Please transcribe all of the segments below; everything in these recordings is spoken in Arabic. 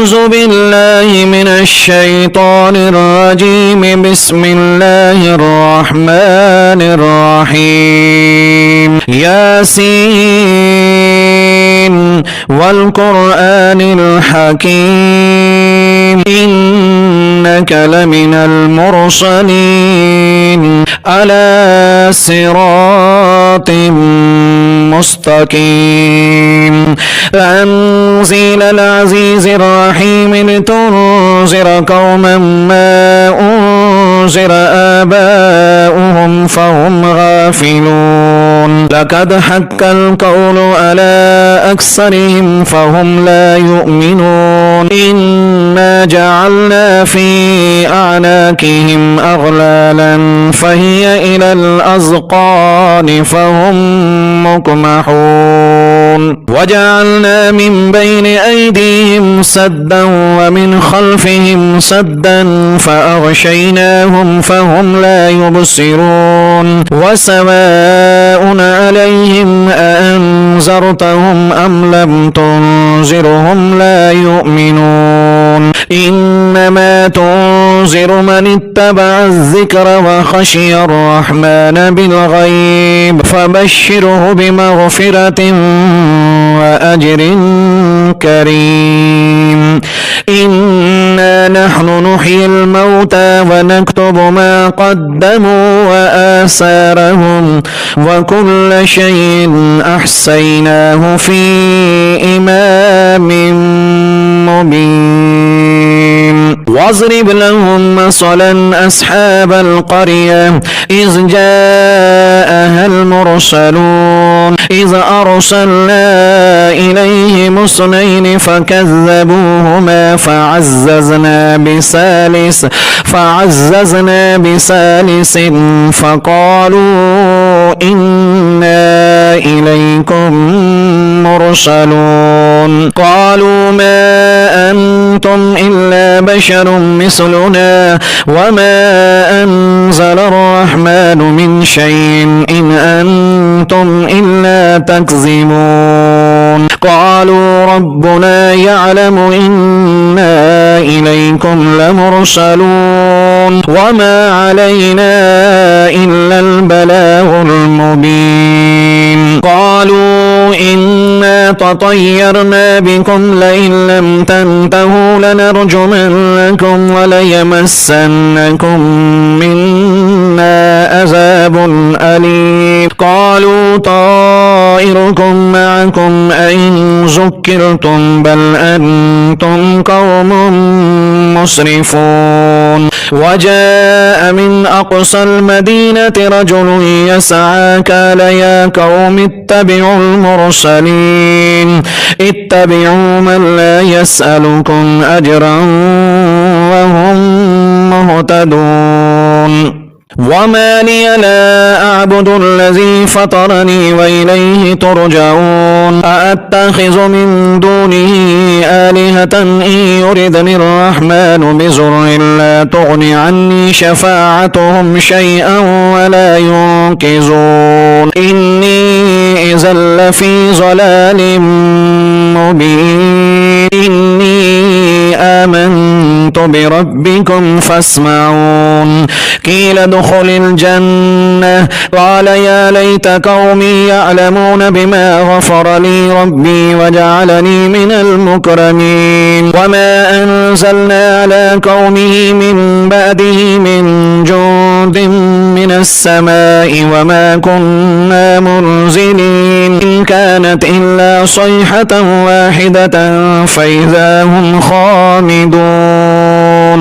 أعوذ بالله من الشيطان الرجيم. بسم الله الرحمن الرحيم. ياسين والقرآن الحكيم إنك لمن المرسلين على صراط مستقيم. تنزيل العزيز الرحيم لتنذر قوما ما أنذر آباؤهم فهم غافلون. لقد حق القول على أكثرهم فهم لا يؤمنون. إنا جعلنا في أعناقهم أغلالا فهي إلى الأذقان فهم مقمحون. وجعلنا من بين أيديهم سدا ومن خلفهم سدا فأغشيناهم فهم لا يبصرون. وسواء عليهم أأنذرتهم أم لم تنذرهم لا يؤمنون. إنما تنذر من اتبع الذكر وخشي الرحمن بالغيب فبشره بمغفرة وأجر كريم. إنا نحن نحيي الموتى ونكتب ما قدموا وآثارهم وكل شيء أحصيناه في إمام مبين. واضرب لهم مثلا أصحاب القرية إذ جاءها المرسلون إذ أرسلنا إليهم اثنين فكذبوهما فعززنا بثالث فقالوا إنا إليكم مرسلون. قالوا ما أنتم إلا بشر مثلنا وما أنزل الرحمن من شيء إن أنتم إلا تكذبون. قالوا ربنا يعلم إنا إليكم لمرسلون وما علينا إلا البلاغ المبين. قالوا إنا تطيرنا بكم لئن لم تنتهوا لنرجمنكم وليمسنكم منا عذاب أليم. قالوا طائركم معكم أئن ذكرتم بل أنتم قوم مسرفون. وجاء من أقصى المدينة رجل يسعى قال يا قوم اتبعوا المرسلين اتبعوا من لا يسألكم أجرا وهم مهتدون. وما لي لا أعبد الذي فطرني وإليه ترجعون. أأتخذ من دونه آلهة إن يردني الرحمن بضر لا تغن عني شفاعتهم شيئا ولا ينقذون. إني إذا لفي ضلال مبين. إني آمنت بربكم فاسمعون. قيل ادخل الجنة قال يا ليت قومي يعلمون بما غفر لي ربي وجعلني من المكرمين. وما أنزلنا على قومه من بعده من جند من السماء وما كنا منزلين. إن كانت إلا صيحة واحدة فإذا هم خامدون.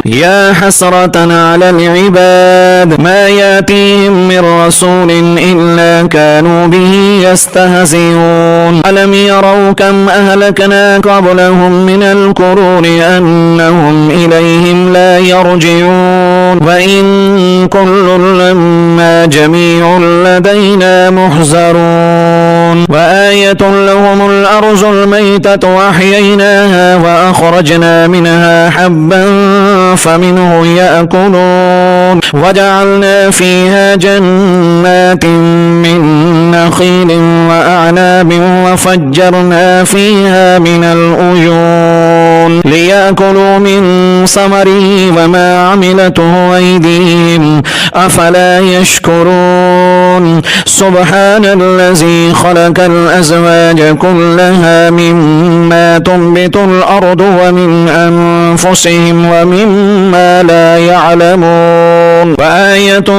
يا حسرة على العباد ما يأتيهم من رسول إلا كانوا به يستهزئون. ألم يروا كم أهلكنا قبلهم من القرون أنهم إليهم لا يرجعون. وإن كل لما جميع لدينا محذرون. وآية لهم الأرض الميتة وأحييناها وأخرجنا منها حبا فمنه يأكلون. وجعلنا فيها جنات من نخيل وأعناب وفجرنا فيها من العيون ليأكلوا من ثمره وما عملته أيديهم أفلا يشكرون سبحان الذي خلق الأزواج كلها مما تنبت الأرض ومن أنفسهم ومما لا يعلمون وآية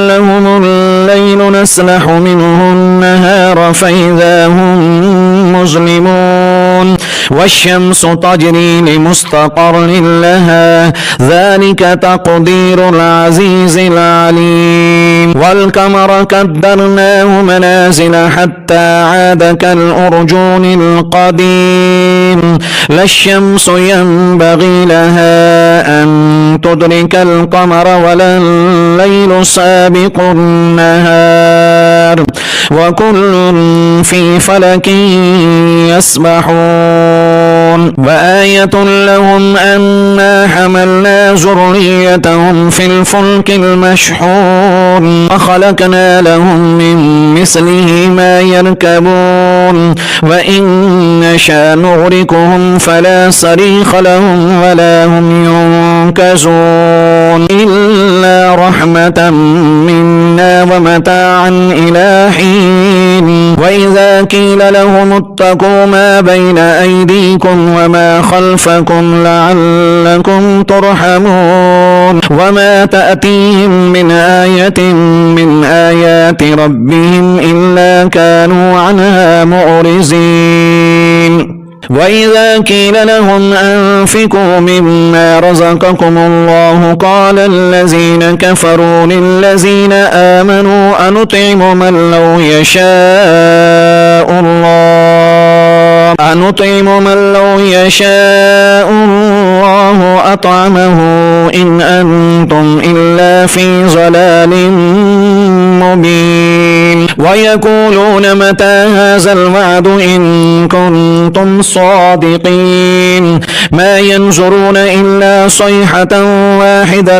لهم الليل نسلح منه النهار فإذا هم مظلمون والشمس تجري لمستقر لها ذلك تقدير العزيز العليم والقمر قدرناه منازل حتى عاد كالأرجون القديم لا الشمس ينبغي لها أن تدرك القمر ولا الليل سابق النهار وكل في فلك يسبحون وآية لهم أنا حملنا ذريتهم في الفلك المشحون وخلقنا لهم من مثله ما يركبون وإن نشاء نغرقهم فلا صريخ لهم ولا هم ينقذون إلا رحمة منا ومتاعا إلى حين وإذا قيل لهم اتقوا ما بين أيديكم وما خلفكم لعلكم ترحمون وما تأتيهم من آية من آيات ربهم إلا كانوا عنها معرضين وإذا قيل لهم أنفقوا مما رزقكم الله قال الذين كفروا للذين آمنوا أنطعم من لو يشاء الله أطعمه إن أنتم إلا في ضلال مبين ويقولون متى هذا الوعد إن كنتم صادقين ما ينظرون إلا صيحة واحدة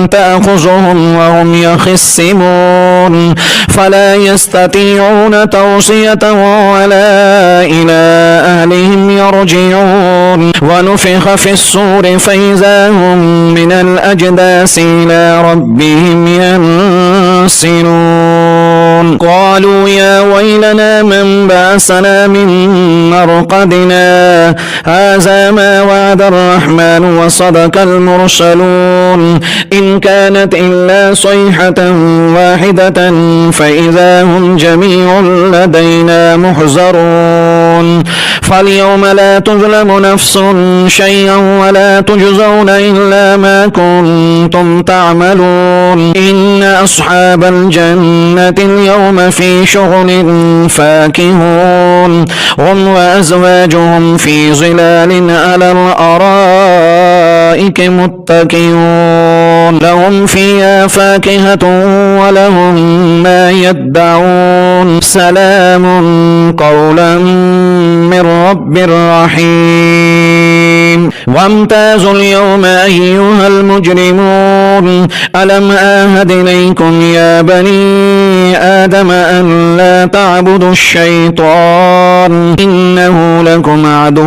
تأخذهم وهم يخصمون فلا يستطيعون توصية ولا إلى أهلهم يرجعون ونفخ في الصور فإذا هم من الأجداث إلى ربهم ينسلون قالوا يا ويلنا من بعثنا من مرقدنا هذا ما وعد الرحمن وصدق المرسلون إن كانت إلا صيحة واحدة فإذا هم جميع لدينا محضرون فاليوم لا تظلم نفس شيئا ولا تجزون إلا ما كنتم تعملون إن أصحاب الجنة اليوم في شغل فاكهون هم وأزواجهم في ظلال على الأرائك متكئون لهم فيها فاكهة ولهم ما يدعون سلام قولا من رب رحيم وامتازوا اليوم أيها المجرمون ألم آهد إليكم يا بني آدم أن لا تعبدوا الشيطان إنه لكم عدو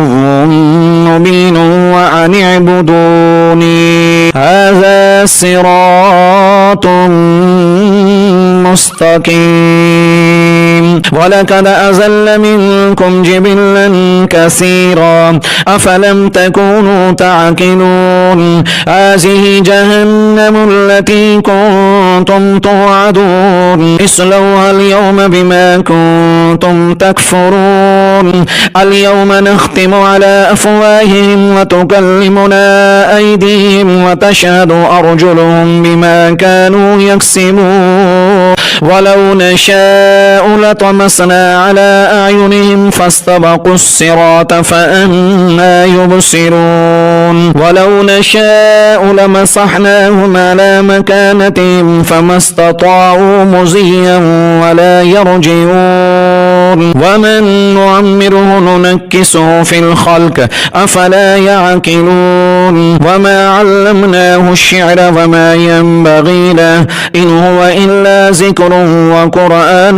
مبين وأن اعبدوني هذا صراط مستقيم ولقد أزل منكم جبلا كثيرا أفلم تكونوا تعقلون هذه جهنم التي كنتم توعدون اصلوها اليوم بما كنتم تكفرون اليوم نختم على أفواههم وتكلمنا أيديهم وتشهد أرجلهم بما كانوا يكسبون ولو نشاء لطمسنا على أعينهم فاستبقوا الصراط فأنى يبصرون ولو نشاء لمسحناهم على مكانتهم فما استطاعوا مزيا ولا يرجعون ومن نعمره ننكسه في الخلق أفلا يعقلون وما علمناه الشعر وما ينبغي له إن هو إلا ذكر وقرآن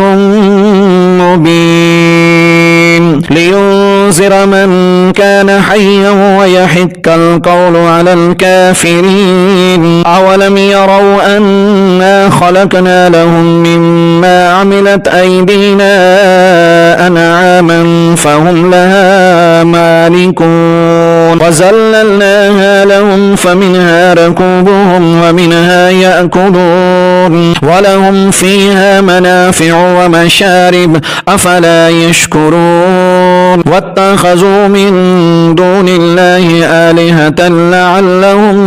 مبين لينذر من كان حيا ويحق القول على الكافرين أولم يروا أنا خلقنا لهم مما عملت أيدينا أنعاما فهم لها مالكون وزللناها لهم فمنها ركوبهم ومنها يأكلون ولهم فيها منافع ومشارب أفلا يشكرون واتخذوا من دون الله آلهة لعلهم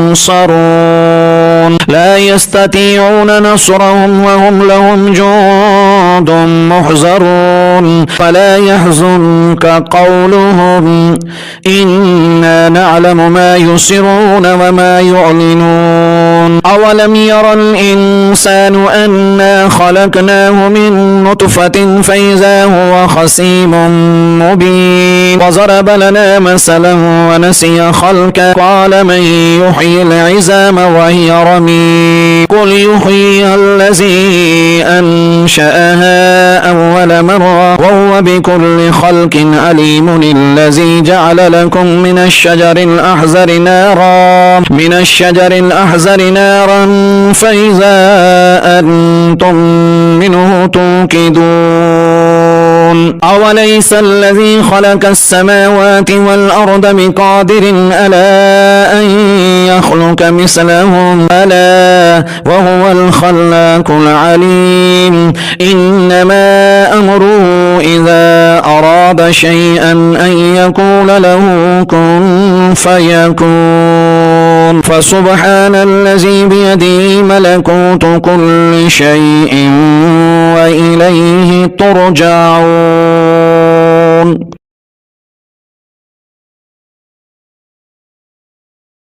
ينصرون لا يستطيعون نصرهم وهم لهم جند محضرون فلا يحزنك قولهم إنا نعلم ما يسرون وما يعلنون أولم ير الإنسان أنا خلقناه من نطفة فإذا هو خصيم مبين وضرب لنا مثلا ونسي خلقه قال من يحيي العظام وهي رميم قل يحييها الذي أنشأها أول مرة وهو بكل خلق عليم الذي جعل لكم من الشجر الأحزر نارا فإذا أنتم منه توقدون أوليس الذي خلق السماوات والأرض بقادر ألا أن يخلق مثلهم ألا وهو الخلاق العليم إنما أمره إذا أراد شيئا أن يقول له كن فيكون فسبحان الذي بيده ملكوت كل شيء وإليه ترجعون